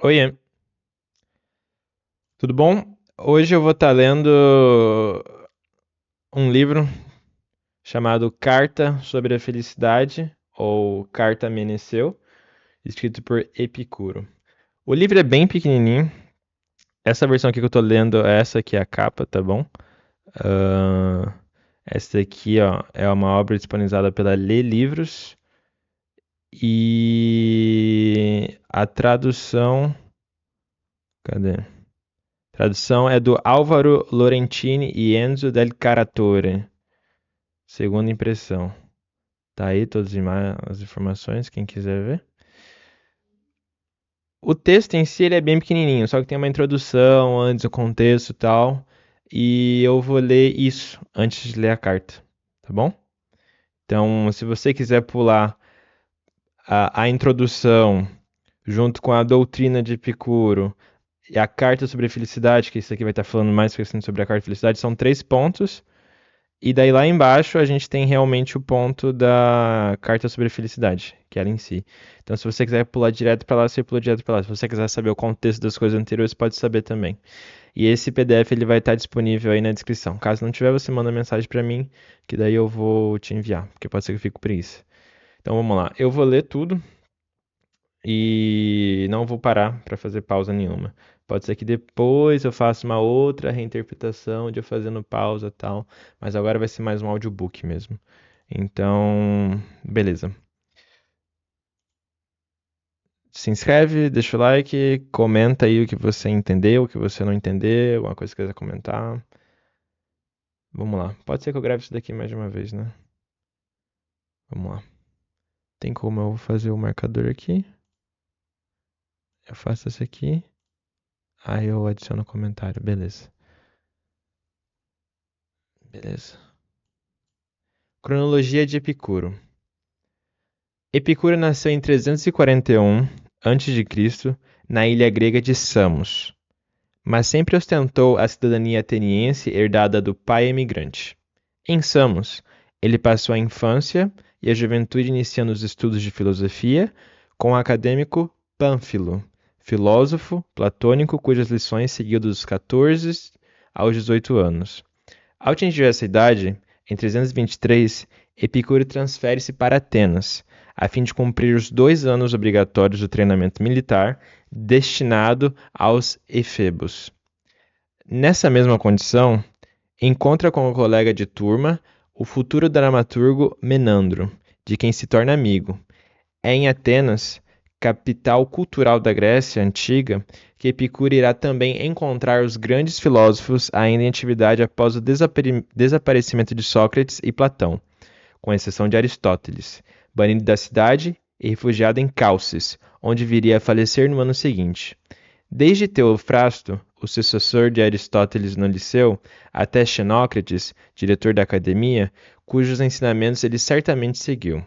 Oiê, tudo bom? Hoje eu vou estar lendo um livro chamado Carta sobre a Felicidade, ou Carta Meneceu, escrito por Epicuro. O livro é bem pequenininho. Essa versão aqui que eu tô lendo, essa aqui é a capa, tá bom? Ah, essa aqui, ó, é uma obra disponibilizada pela Lê Livros e a tradução, cadê? Tradução é do Álvaro Lorentini e Enzo del Caratore. Segunda impressão. Tá aí todas as informações, quem quiser ver. O texto em si ele é bem pequenininho, só que tem uma introdução antes, o contexto e tal. E eu vou ler isso antes de ler a carta, tá bom? Então, se você quiser pular a introdução junto com a doutrina de Epicuro e a carta sobre a felicidade, que isso aqui vai estar falando mais sobre a carta de felicidade, são 3 pontos. E daí lá embaixo a gente tem realmente o ponto da carta sobre a felicidade, que é ela em si. Então se você quiser pular direto para lá, você pula direto para lá. Se você quiser saber o contexto das coisas anteriores, pode saber também. E esse PDF ele vai estar disponível aí na descrição. Caso não tiver, você manda mensagem para mim, que daí eu vou te enviar, porque pode ser que eu fique com preguiça. Então vamos lá. Eu vou ler tudo e não vou parar para fazer pausa nenhuma. Pode ser que depois eu faça uma outra reinterpretação de eu fazendo pausa e tal, mas agora vai ser mais um audiobook mesmo. Então, beleza. Se inscreve, deixa o like, comenta aí o que você entendeu, o que você não entendeu, alguma coisa que quiser comentar. Vamos lá. Pode ser que eu grave isso daqui mais de uma vez, né? Vamos lá. Tem como eu fazer o marcador aqui? Eu faço esse aqui. Aí eu adiciono o comentário. Beleza. Beleza. Cronologia de Epicuro. Epicuro nasceu em 341 a.C., na ilha grega de Samos, mas sempre ostentou a cidadania ateniense herdada do pai emigrante. Em Samos, ele passou a infância e a juventude iniciando os estudos de filosofia com o acadêmico Pânfilo, filósofo platônico cujas lições seguiu dos 14 aos 18 anos. Ao atingir essa idade, em 323, Epicuro transfere-se para Atenas, a fim de cumprir os 2 anos obrigatórios do treinamento militar destinado aos efebos. Nessa mesma condição, encontra com o colega de turma, o futuro dramaturgo Menandro, de quem se torna amigo. É em Atenas, capital cultural da Grécia Antiga, que Epicuro irá também encontrar os grandes filósofos ainda em atividade após o desaparecimento de Sócrates e Platão, com exceção de Aristóteles, banido da cidade e refugiado em Calcis, onde viria a falecer no ano seguinte. Desde Teofrasto, o sucessor de Aristóteles no Liceu, até Xenócrates, diretor da academia, cujos ensinamentos ele certamente seguiu.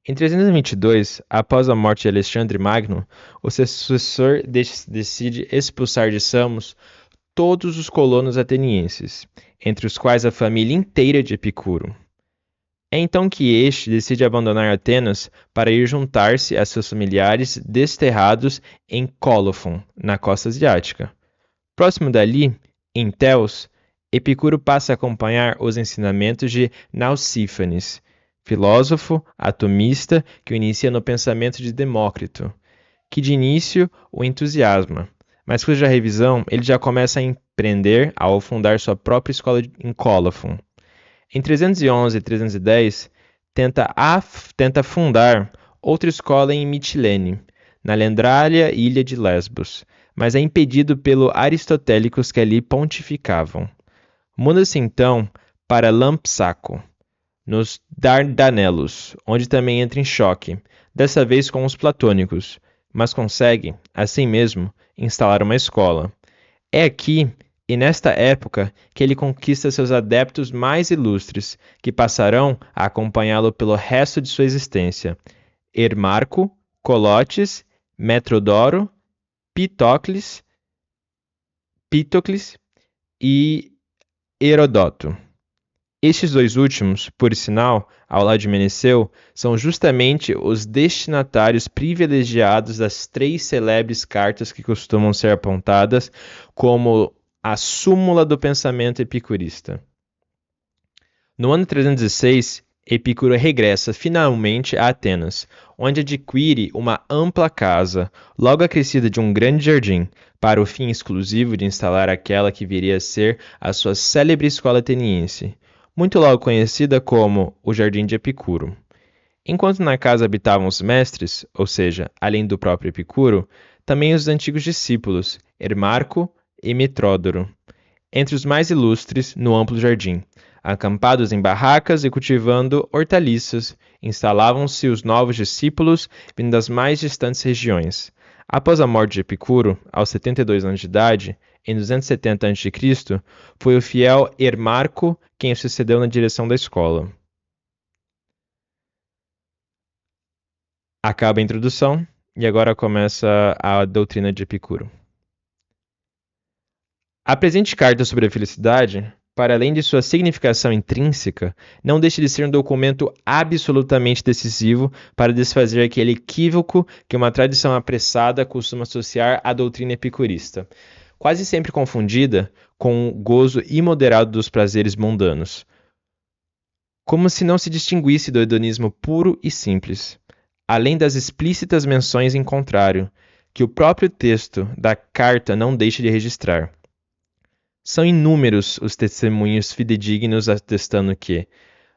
Em 322, após a morte de Alexandre Magno, o sucessor decide expulsar de Samos todos os colonos atenienses, entre os quais a família inteira de Epicuro. É então que este decide abandonar Atenas para ir juntar-se a seus familiares desterrados em Cólofon, na costa asiática. Próximo dali, em Teos, Epicuro passa a acompanhar os ensinamentos de Nausífanes, filósofo atomista que o inicia no pensamento de Demócrito, que de início o entusiasma, mas cuja revisão ele já começa a empreender ao fundar sua própria escola em Cólofon. Em 311 e 310, tenta fundar outra escola em Mitilene, na lendária ilha de Lesbos, mas é impedido pelo aristotélicos que ali pontificavam. Muda-se então para Lampsaco, nos Dardanelos, onde também entra em choque, dessa vez com os platônicos, mas consegue, assim mesmo, instalar uma escola. É aqui e nesta época que ele conquista seus adeptos mais ilustres, que passarão a acompanhá-lo pelo resto de sua existência: Hermarco, Colotes, Metrodoro, Pitocles e Herodoto. Estes dois últimos, por sinal, ao lado de Meneceu, são justamente os destinatários privilegiados das três celebres cartas que costumam ser apontadas como a súmula do pensamento epicurista. No ano 306, Epicuro regressa finalmente a Atenas, onde adquire uma ampla casa, logo acrescida de um grande jardim, para o fim exclusivo de instalar aquela que viria a ser a sua célebre escola ateniense, muito logo conhecida como o Jardim de Epicuro. Enquanto na casa habitavam os mestres, ou seja, além do próprio Epicuro, também os antigos discípulos, Hermarco e Mitródoro, entre os mais ilustres no amplo jardim. Acampados em barracas e cultivando hortaliças, instalavam-se os novos discípulos vindo das mais distantes regiões. Após a morte de Epicuro, aos 72 anos de idade, em 270 a.C., foi o fiel Hermarco quem o sucedeu na direção da escola. Acaba a introdução e agora começa a doutrina de Epicuro. A presente carta sobre a felicidade, para além de sua significação intrínseca, não deixa de ser um documento absolutamente decisivo para desfazer aquele equívoco que uma tradição apressada costuma associar à doutrina epicurista, quase sempre confundida com o gozo imoderado dos prazeres mundanos, como se não se distinguisse do hedonismo puro e simples, além das explícitas menções em contrário, que o próprio texto da carta não deixa de registrar. São inúmeros os testemunhos fidedignos atestando que,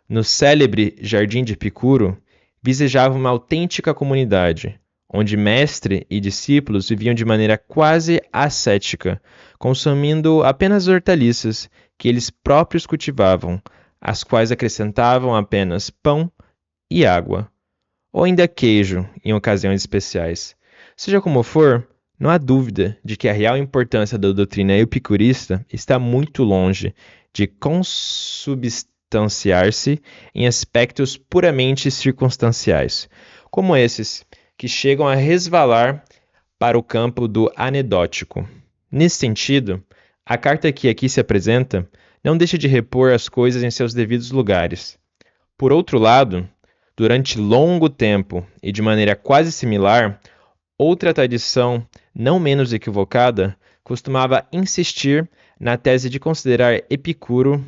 no célebre Jardim de Epicuro, visejava uma autêntica comunidade, onde mestre e discípulos viviam de maneira quase ascética, consumindo apenas hortaliças que eles próprios cultivavam, às quais acrescentavam apenas pão e água, ou ainda queijo em ocasiões especiais. Seja como for, não há dúvida de que a real importância da doutrina epicurista está muito longe de consubstanciar-se em aspectos puramente circunstanciais, como esses, que chegam a resvalar para o campo do anedótico. Nesse sentido, a carta que aqui se apresenta não deixa de repor as coisas em seus devidos lugares. Por outro lado, durante longo tempo e de maneira quase similar, outra tradição, não menos equivocada, costumava insistir na tese de considerar Epicuro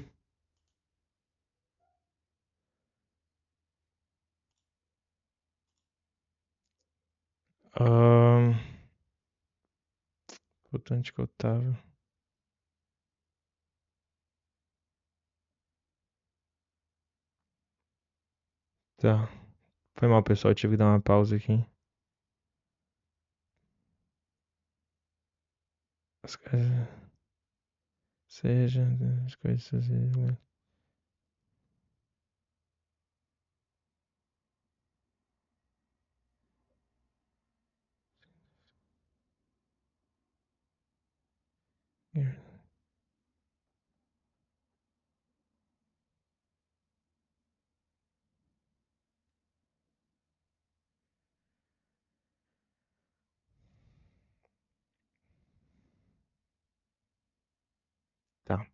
uh... onde que eu tava? Tá. Foi mal, pessoal. Tive que dar uma pausa aqui. As coisas... Seja... As coisas... Tá.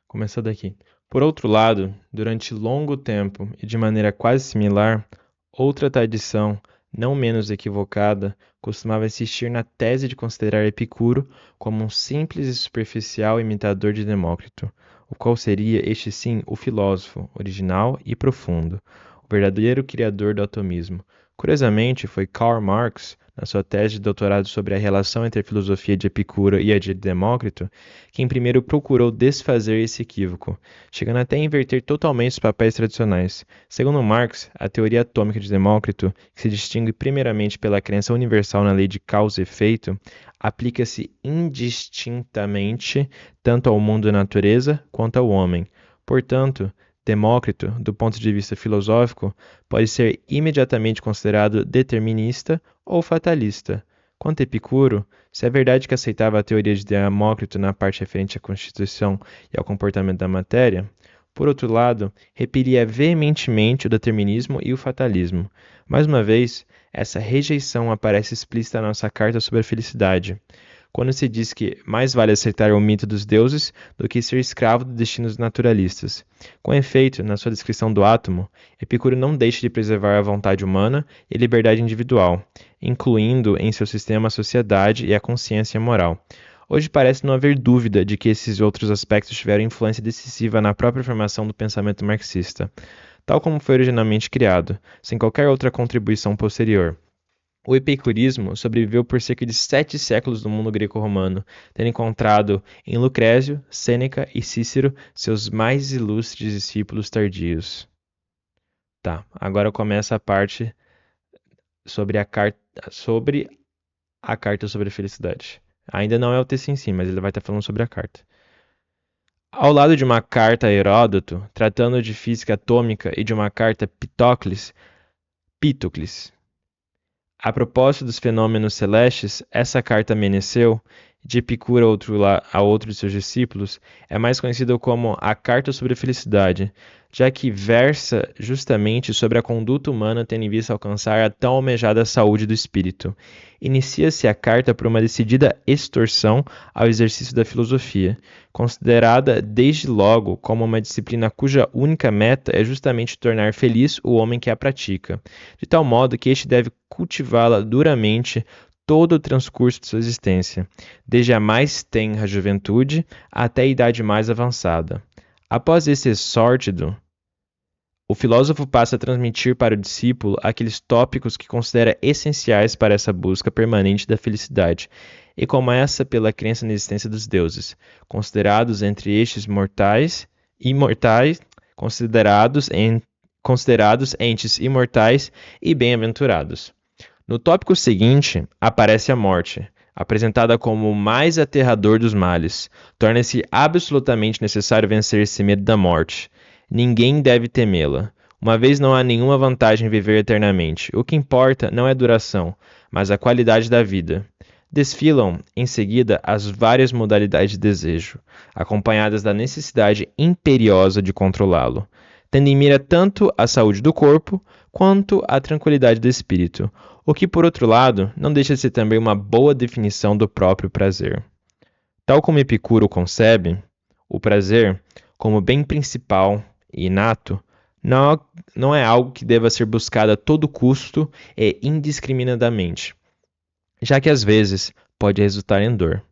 Começando aqui. Por outro lado, durante longo tempo e de maneira quase similar, outra tradição, não menos equivocada, costumava insistir na tese de considerar Epicuro como um simples e superficial imitador de Demócrito, o qual seria, este sim, o filósofo, original e profundo, o verdadeiro criador do atomismo. Curiosamente, foi Karl Marx, na sua tese de doutorado sobre a relação entre a filosofia de Epicuro e a de Demócrito, quem primeiro procurou desfazer esse equívoco, chegando até a inverter totalmente os papéis tradicionais. Segundo Marx, a teoria atômica de Demócrito, que se distingue primeiramente pela crença universal na lei de causa e efeito, aplica-se indistintamente tanto ao mundo da natureza quanto ao homem. Portanto, Demócrito, do ponto de vista filosófico, pode ser imediatamente considerado determinista ou fatalista. Quanto a Epicuro, se é verdade que aceitava a teoria de Demócrito na parte referente à constituição e ao comportamento da matéria, por outro lado, repelia veementemente o determinismo e o fatalismo. Mais uma vez, essa rejeição aparece explícita na nossa carta sobre a felicidade. quando se diz que mais vale aceitar o mito dos deuses do que ser escravo dos destinos naturalistas. Com efeito, na sua descrição do átomo, Epicuro não deixa de preservar a vontade humana e a liberdade individual, incluindo em seu sistema a sociedade e a consciência moral. Hoje parece não haver dúvida de que esses outros aspectos tiveram influência decisiva na própria formação do pensamento marxista, tal como foi originalmente criado, sem qualquer outra contribuição posterior. O epicurismo sobreviveu por cerca de 7 séculos no mundo greco-romano, tendo encontrado em Lucrécio, Sêneca e Cícero seus mais ilustres discípulos tardios. Tá, agora começa a parte sobre a carta sobre a felicidade. Ainda não é o texto em si, mas ele vai estar falando sobre a carta. Ao lado de uma carta a Heródoto, tratando de física atômica, e de uma carta a Pítocles, a propósito dos fenômenos celestes, essa carta a Meneceu, de Epicuro a outro de seus discípulos, é mais conhecida como a Carta sobre a Felicidade, já que versa justamente sobre a conduta humana tendo em vista alcançar a tão almejada saúde do espírito. Inicia-se a carta por uma decidida extorsão ao exercício da filosofia, considerada desde logo como uma disciplina cuja única meta é justamente tornar feliz o homem que a pratica, de tal modo que este deve cultivá-la duramente todo o transcurso de sua existência, desde a mais tenra juventude até a idade mais avançada. Após esse exórdio, o filósofo passa a transmitir para o discípulo aqueles tópicos que considera essenciais para essa busca permanente da felicidade, e começa pela crença na existência dos deuses, considerados entre estes imortais, considerados entes imortais e bem-aventurados. No tópico seguinte, aparece a morte, apresentada como o mais aterrador dos males. Torna-se absolutamente necessário vencer esse medo da morte. Ninguém deve temê-la, uma vez não há nenhuma vantagem em viver eternamente. O que importa não é a duração, mas a qualidade da vida. Desfilam, em seguida, as várias modalidades de desejo, acompanhadas da necessidade imperiosa de controlá-lo, tendo em mira tanto a saúde do corpo quanto a tranquilidade do espírito, o que, por outro lado, não deixa de ser também uma boa definição do próprio prazer. Tal como Epicuro concebe, o prazer, como bem principal e inato, não é algo que deva ser buscado a todo custo e indiscriminadamente, já que às vezes pode resultar em dor.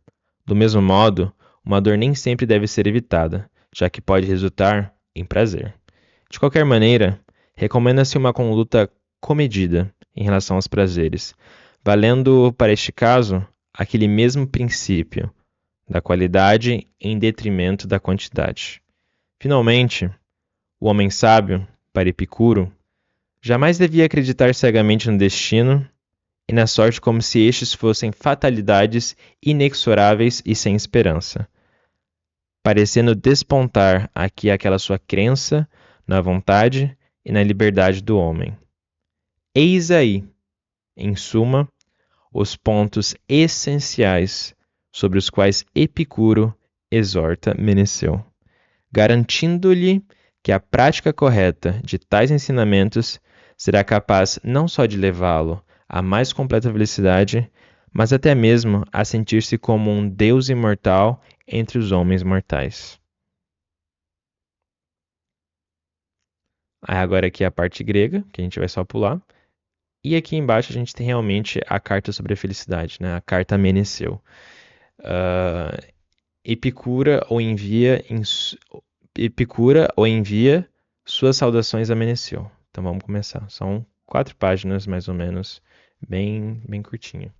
Do mesmo modo, uma dor nem sempre deve ser evitada, já que pode resultar em prazer. De qualquer maneira, recomenda-se uma conduta comedida em relação aos prazeres, valendo para este caso aquele mesmo princípio da qualidade em detrimento da quantidade. Finalmente, o homem sábio, para Epicuro, jamais devia acreditar cegamente no destino e na sorte como se estes fossem fatalidades inexoráveis e sem esperança, parecendo despontar aqui aquela sua crença na vontade e na liberdade do homem. Eis aí, em suma, os pontos essenciais sobre os quais Epicuro exorta Meneceu, garantindo-lhe que a prática correta de tais ensinamentos será capaz não só de levá-lo à mais completa felicidade, mas até mesmo a sentir-se como um Deus imortal entre os homens mortais. Aí agora aqui é a parte grega, que a gente vai só pular. E aqui embaixo a gente tem realmente a carta sobre a felicidade, né? A carta a Meneceu. Epicura ou envia suas saudações a Meneceu. Então vamos começar. São 4 páginas, mais ou menos, bem curtinho.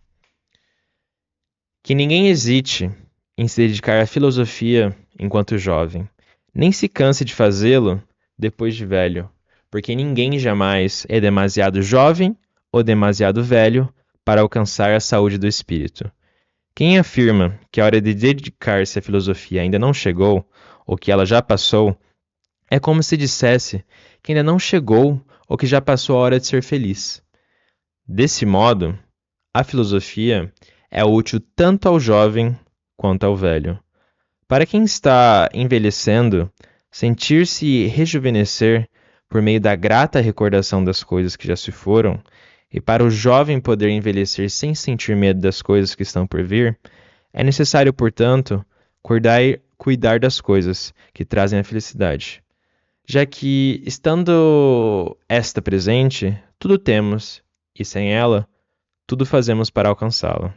Que ninguém hesite em se dedicar à filosofia enquanto jovem, nem se canse de fazê-lo depois de velho, porque ninguém jamais é demasiado jovem ou demasiado velho para alcançar a saúde do espírito. Quem afirma que a hora de dedicar-se à filosofia ainda não chegou, ou que ela já passou, é como se dissesse que ainda não chegou ou que já passou a hora de ser feliz. Desse modo, a filosofia é útil tanto ao jovem quanto ao velho. Para quem está envelhecendo, sentir-se rejuvenescer por meio da grata recordação das coisas que já se foram, e para o jovem poder envelhecer sem sentir medo das coisas que estão por vir, É necessário, portanto, cuidar das coisas que trazem a felicidade, já que, estando esta presente, tudo temos, e sem ela, tudo fazemos para alcançá-la.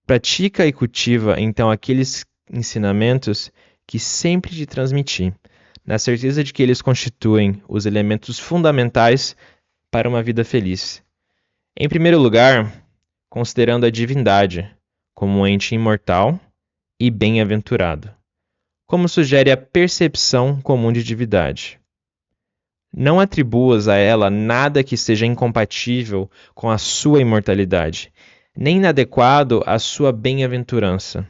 Pratica e cultiva, então, aqueles ensinamentos que sempre te transmiti, na certeza de que eles constituem os elementos fundamentais para uma vida feliz. Em primeiro lugar, considerando a divindade como um ente imortal e bem-aventurado, como sugere a percepção comum de divindade. Não atribuas a ela nada que seja incompatível com a sua imortalidade, nem inadequado à sua bem-aventurança.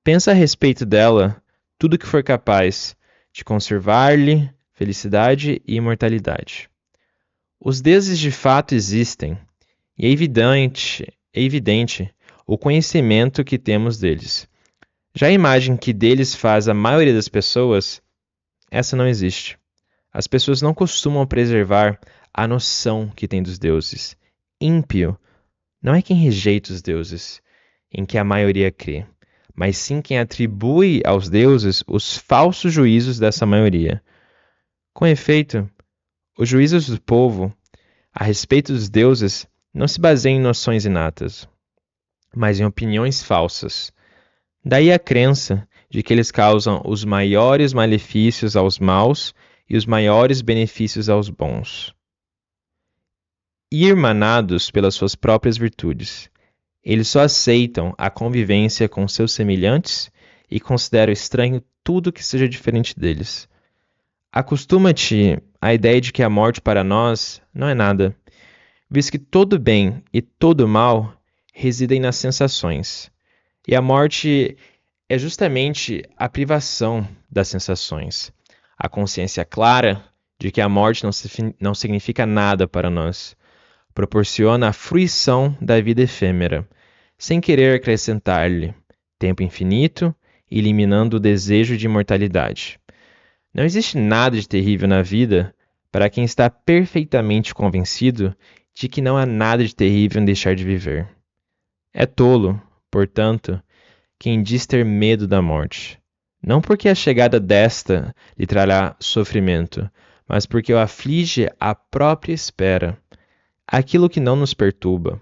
Pensa a respeito dela tudo que for capaz de conservar-lhe felicidade e imortalidade. Os deuses de fato existem, e é evidente o conhecimento que temos deles. Já a imagem que deles faz a maioria das pessoas, essa não existe. As pessoas não costumam preservar a noção que têm dos deuses. Ímpio não é quem rejeita os deuses, em que a maioria crê, mas sim quem atribui aos deuses os falsos juízos dessa maioria. Com efeito, os juízos do povo a respeito dos deuses não se baseiam em noções inatas, mas em opiniões falsas. Daí a crença de que eles causam os maiores malefícios aos maus e os maiores benefícios aos bons. Irmanados pelas suas próprias virtudes, eles só aceitam a convivência com seus semelhantes e consideram estranho tudo que seja diferente deles. Acostuma-te à ideia de que a morte para nós não é nada, visto que todo bem e todo mal residem nas sensações, e a morte é justamente a privação das sensações, a consciência clara de que a morte não significa nada para nós, proporciona a fruição da vida efêmera, sem querer acrescentar-lhe tempo infinito, eliminando o desejo de imortalidade. Não existe nada de terrível na vida para quem está perfeitamente convencido de que não há nada de terrível em deixar de viver. É tolo, portanto, quem diz ter medo da morte, não porque a chegada desta lhe trará sofrimento, mas porque o aflige a própria espera. Aquilo que não nos perturba,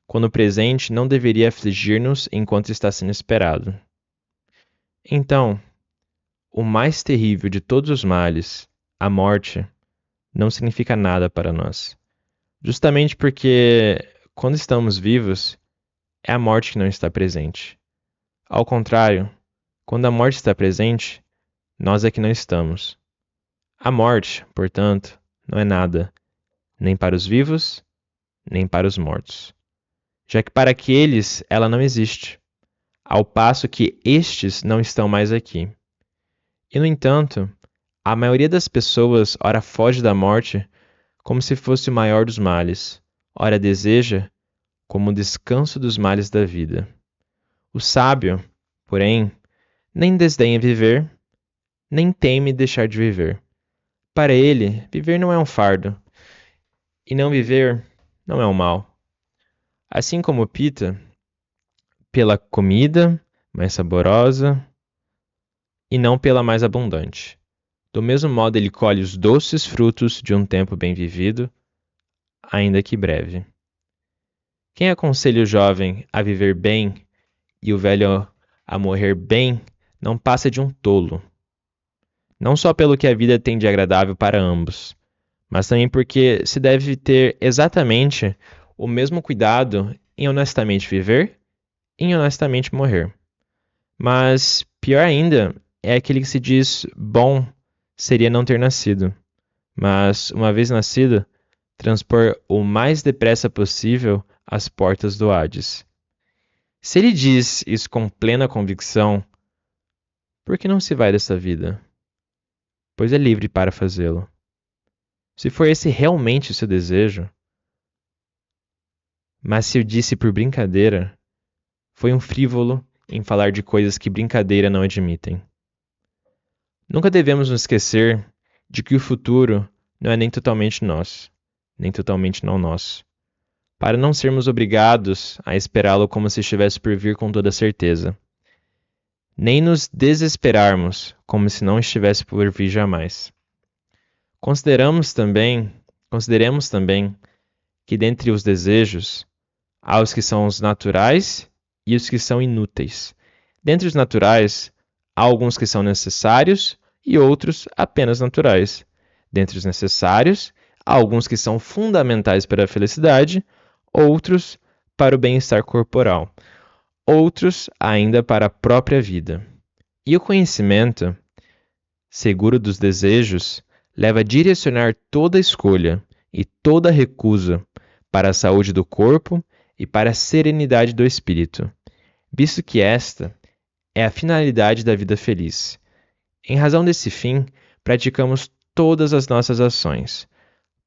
quando presente, não deveria afligir-nos enquanto está sendo esperado. Então, o mais terrível de todos os males, a morte, não significa nada para nós. Justamente porque, quando estamos vivos, é a morte que não está presente. Ao contrário, quando a morte está presente, nós é que não estamos. A morte, portanto, não é nada, nem para os vivos, nem para os mortos, já que para aqueles ela não existe, ao passo que estes não estão mais aqui. E, no entanto, a maioria das pessoas ora foge da morte como se fosse o maior dos males, ora deseja como o descanso dos males da vida. O sábio, porém, nem desdenha viver, nem teme deixar de viver. Para ele, viver não é um fardo, e não viver não é um mal. Assim como opta pela comida mais saborosa e não pela mais abundante. Do mesmo modo, ele colhe os doces frutos de um tempo bem vivido, ainda que breve. Quem aconselha o jovem a viver bem e o velho a morrer bem não passa de um tolo. Não só pelo que a vida tem de agradável para ambos, mas também porque se deve ter exatamente o mesmo cuidado em honestamente viver e em honestamente morrer. Mas, pior ainda, é aquele que se diz bom seria não ter nascido, mas, uma vez nascido, transpor o mais depressa possível as portas do Hades. Se ele diz isso com plena convicção, por que não se vai dessa vida? Pois é livre para fazê-lo. Se for esse realmente o seu desejo, mas se eu disse por brincadeira, foi um frívolo em falar de coisas que brincadeira não admitem. Nunca devemos nos esquecer de que o futuro não é nem totalmente nosso, nem totalmente não nosso. para não sermos obrigados a esperá-lo como se estivesse por vir com toda certeza, nem nos desesperarmos como se não estivesse por vir jamais. Consideremos também que dentre os desejos, há os que são os naturais e os que são inúteis. Dentre os naturais, há alguns que são necessários e outros apenas naturais. Dentre os necessários, há alguns que são fundamentais para a felicidade, outros para o bem-estar corporal, outros ainda para a própria vida. E o conhecimento, seguro dos desejos, leva a direcionar toda escolha e toda recusa para a saúde do corpo e para a serenidade do espírito, visto que esta é a finalidade da vida feliz. Em razão desse fim, praticamos todas as nossas ações,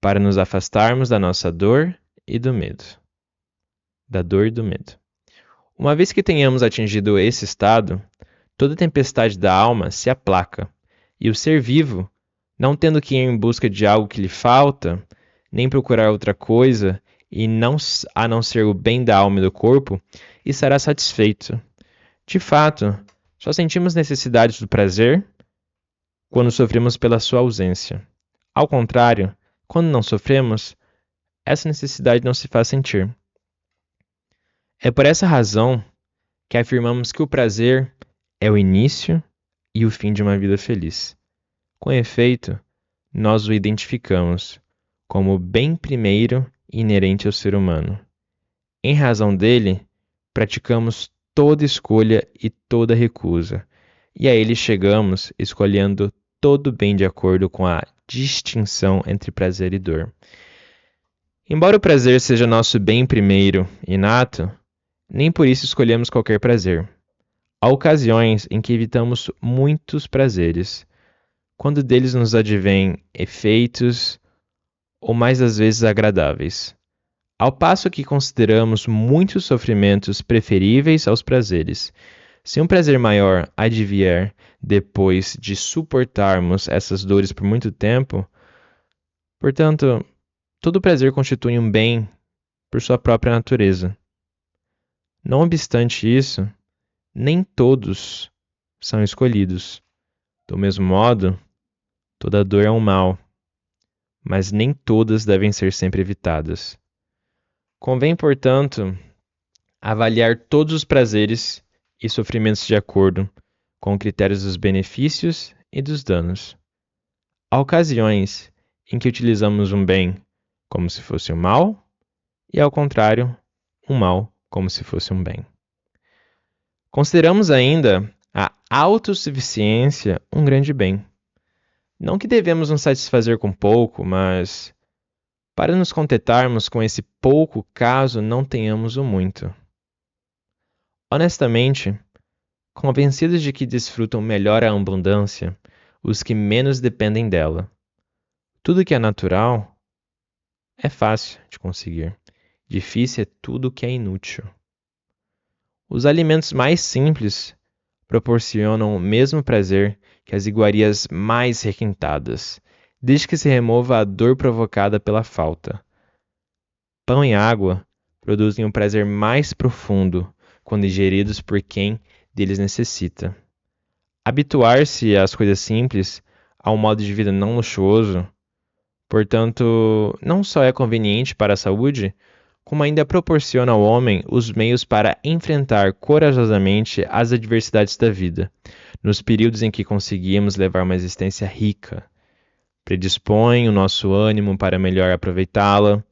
para nos afastarmos da nossa dor e do medo. Da dor e do medo. Uma vez que tenhamos atingido esse estado, toda tempestade da alma se aplaca, e o ser vivo, não tendo que ir em busca de algo que lhe falta, nem procurar outra coisa, a não ser o bem da alma e do corpo, estará satisfeito. De fato, só sentimos necessidades do prazer quando sofremos pela sua ausência. Ao contrário, quando não sofremos, essa necessidade não se faz sentir. É por essa razão que afirmamos que o prazer é o início e o fim de uma vida feliz. Com efeito, nós o identificamos como o bem primeiro inerente ao ser humano. Em razão dele, praticamos toda escolha e toda recusa, e a ele chegamos escolhendo todo bem de acordo com a distinção entre prazer e dor. Embora o prazer seja nosso bem primeiro, inato, nem por isso escolhemos qualquer prazer. Há ocasiões em que evitamos muitos prazeres, quando deles nos advêm efeitos ou mais das vezes agradáveis, ao passo que consideramos muitos sofrimentos preferíveis aos prazeres. Se um prazer maior advier depois de suportarmos essas dores por muito tempo, portanto, todo prazer constitui um bem por sua própria natureza. Não obstante isso, nem todos são escolhidos. Do mesmo modo, toda dor é um mal, mas nem todas devem ser sempre evitadas. Convém, portanto, avaliar todos os prazeres e sofrimentos de acordo com critérios dos benefícios e dos danos. Há ocasiões em que utilizamos um bem como se fosse um mal, e ao contrário, um mal como se fosse um bem. Consideramos ainda a autossuficiência um grande bem. Não que devemos nos satisfazer com pouco, mas para nos contentarmos com esse pouco caso não tenhamos o muito. Honestamente, convencidos de que desfrutam melhor a abundância os que menos dependem dela. Tudo que é natural é fácil de conseguir. Difícil é tudo que é inútil. Os alimentos mais simples proporcionam o mesmo prazer que as iguarias mais requintadas, desde que se remova a dor provocada pela falta. Pão e água produzem um prazer mais profundo quando ingeridos por quem deles necessita. Habituar-se às coisas simples, a um modo de vida não luxuoso, portanto, não só é conveniente para a saúde, como ainda proporciona ao homem os meios para enfrentar corajosamente as adversidades da vida, nos períodos em que conseguimos levar uma existência rica. Predispõe o nosso ânimo para melhor aproveitá-la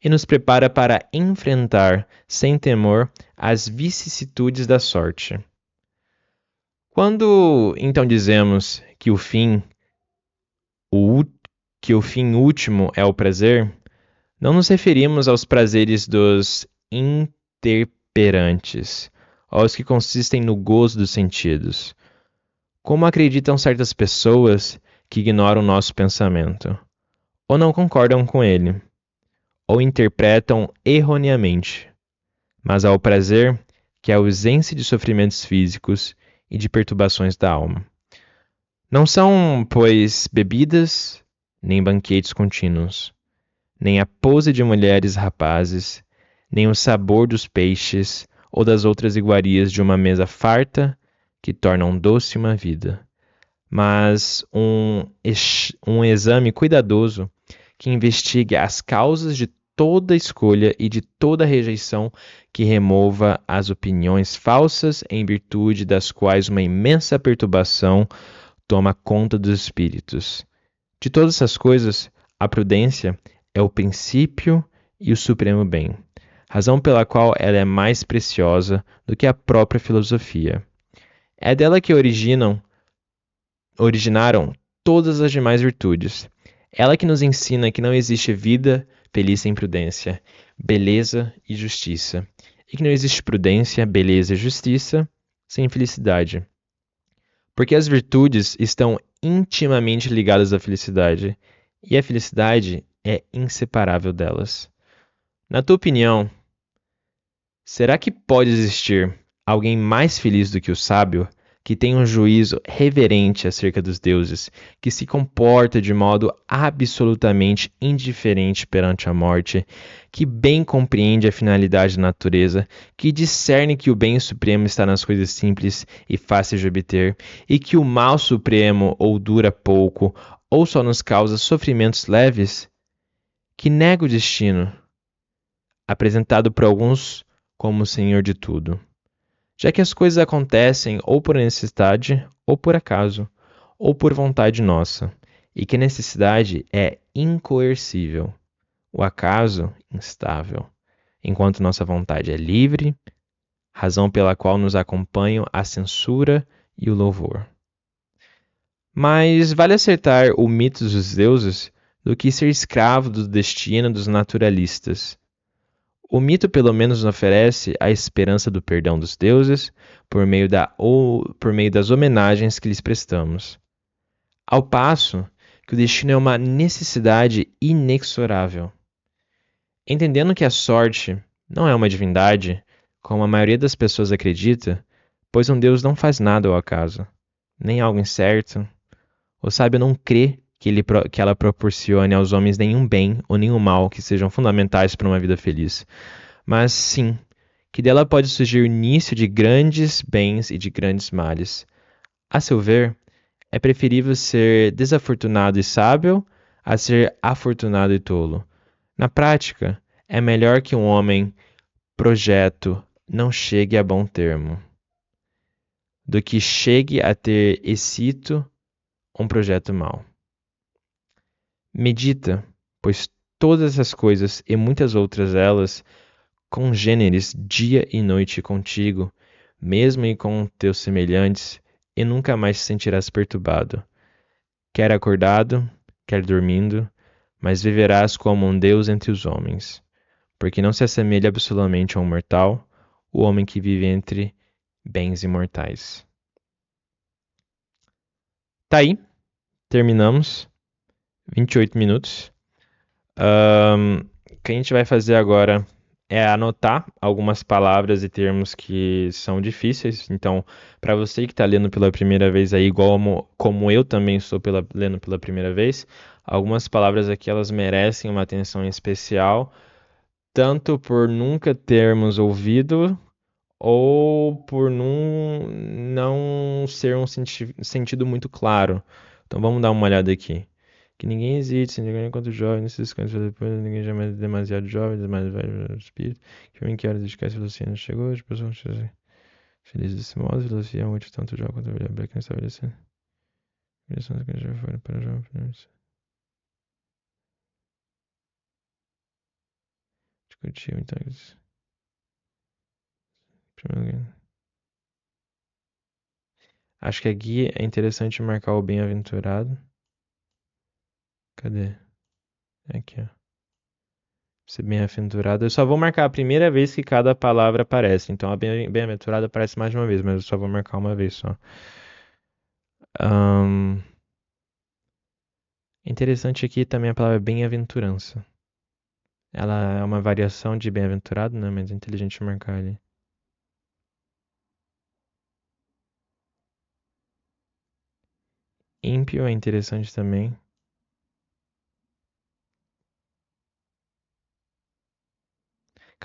e nos prepara para enfrentar, sem temor, as vicissitudes da sorte. Quando, então, dizemos que o fim último é o prazer, não nos referimos aos prazeres dos intemperantes, aos que consistem no gozo dos sentidos, como acreditam certas pessoas que ignoram nosso pensamento, ou não concordam com ele, ou interpretam erroneamente, mas ao prazer que é a ausência de sofrimentos físicos e de perturbações da alma. Não são, pois, bebidas, nem banquetes contínuos, nem a pose de mulheres e rapazes, nem o sabor dos peixes ou das outras iguarias de uma mesa farta que tornam doce uma vida, mas um exame cuidadoso que investigue as causas de toda escolha e de toda rejeição, que remova as opiniões falsas em virtude das quais uma imensa perturbação toma conta dos espíritos. De todas essas coisas, a prudência é o princípio e o supremo bem, razão pela qual ela é mais preciosa do que a própria filosofia. É dela que originaram todas as demais virtudes. Ela que nos ensina que não existe vida feliz sem prudência, beleza e justiça, e que não existe prudência, beleza e justiça sem felicidade. Porque as virtudes estão intimamente ligadas à felicidade, e a felicidade é inseparável delas. Na tua opinião, será que pode existir alguém mais feliz do que o sábio, que tem um juízo reverente acerca dos deuses, que se comporta de modo absolutamente indiferente perante a morte, que bem compreende a finalidade da natureza, que discerne que o bem supremo está nas coisas simples e fáceis de obter, e que o mal supremo ou dura pouco, ou só nos causa sofrimentos leves? Que nega o destino, apresentado por alguns como o Senhor de tudo, já que as coisas acontecem ou por necessidade, ou por acaso, ou por vontade nossa, e que a necessidade é incoercível, o acaso instável, enquanto nossa vontade é livre, razão pela qual nos acompanham a censura e o louvor. Mas vale acertar o mito dos deuses do que ser escravo do destino dos naturalistas. O mito pelo menos nos oferece a esperança do perdão dos deuses por meio das homenagens que lhes prestamos. Ao passo que o destino é uma necessidade inexorável. Entendendo que a sorte não é uma divindade, como a maioria das pessoas acredita, pois um Deus não faz nada ao acaso, nem algo incerto. O sábio não crê que ela proporcione aos homens nenhum bem ou nenhum mal que sejam fundamentais para uma vida feliz, mas sim que dela pode surgir o início de grandes bens e de grandes males. A seu ver, é preferível ser desafortunado e sábio a ser afortunado e tolo. Na prática, é melhor que um homem projeto não chegue a bom termo, do que chegue a ter êxito um projeto mau. Medita, pois todas essas coisas e muitas outras elas congêneres dia e noite contigo, mesmo e com teus semelhantes, e nunca mais te sentirás perturbado, quer acordado, quer dormindo, mas viverás como um Deus entre os homens, porque não se assemelha absolutamente a um mortal, o homem que vive entre bens imortais. Tá aí, terminamos. 28 minutos. O que a gente vai fazer agora é anotar algumas palavras e termos que são difíceis. Então, para você que está lendo pela primeira vez aí, igual como eu também estou lendo pela primeira vez, algumas palavras aqui elas merecem uma atenção especial, tanto por nunca termos ouvido ou por não ser um sentido muito claro. Então, vamos dar uma olhada aqui. Que ninguém existe, sem ninguém enquanto jovem, nesses cantos depois, ninguém jamais é demasiado jovem, demais velho no espírito, que eu quero dedicar a filosofia não chegou, as pessoas felizes desse modo, a filosofia é útil tanto jovem quanto velho, bem que não estabelecendo. Direções que já foram para jovens, discutiu, então, primeiro, acho que aqui é interessante marcar o bem-aventurado. Cadê? Aqui, ó. Ser bem-aventurado. Eu só vou marcar a primeira vez que cada palavra aparece. Então a bem-aventurada aparece mais de uma vez, mas eu só vou marcar uma vez só. Interessante aqui também a palavra bem-aventurança. Ela é uma variação de bem-aventurado, né? Mas é inteligente marcar ali. Ímpio é interessante também.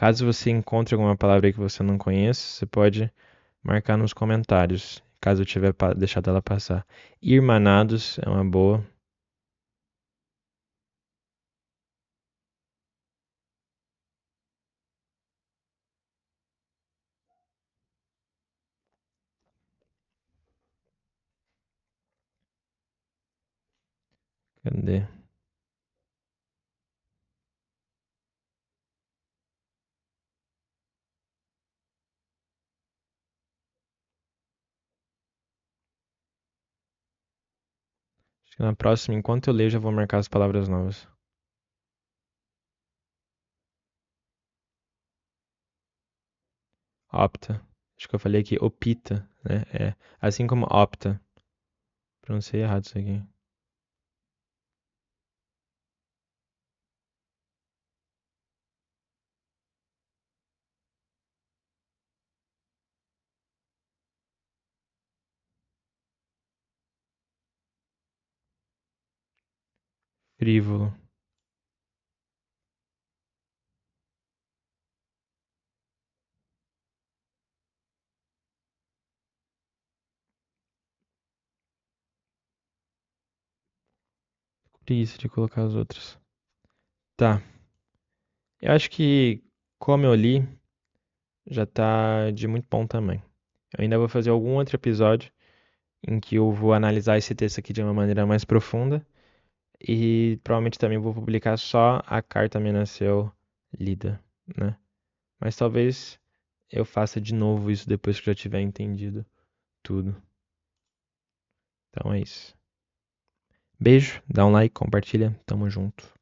Caso você encontre alguma palavra aí que você não conheça, você pode marcar nos comentários, caso eu tiver deixado ela passar. Irmanados é uma boa. Cadê? Acho que na próxima, enquanto eu leio, já vou marcar as palavras novas. Opta. Acho que eu falei aqui opta, né? É assim como opta. Pronunciei errado isso aqui. Frívolo. Isso de colocar as outras. Tá. Eu acho que, como eu li, já tá de muito bom também. Eu ainda vou fazer algum outro episódio em que eu vou analisar esse texto aqui de uma maneira mais profunda e provavelmente também vou publicar só a carta me nasceu lida, né? Mas talvez eu faça de novo isso depois que já tiver entendido tudo. Então é isso. Beijo, dá um like, compartilha, tamo junto.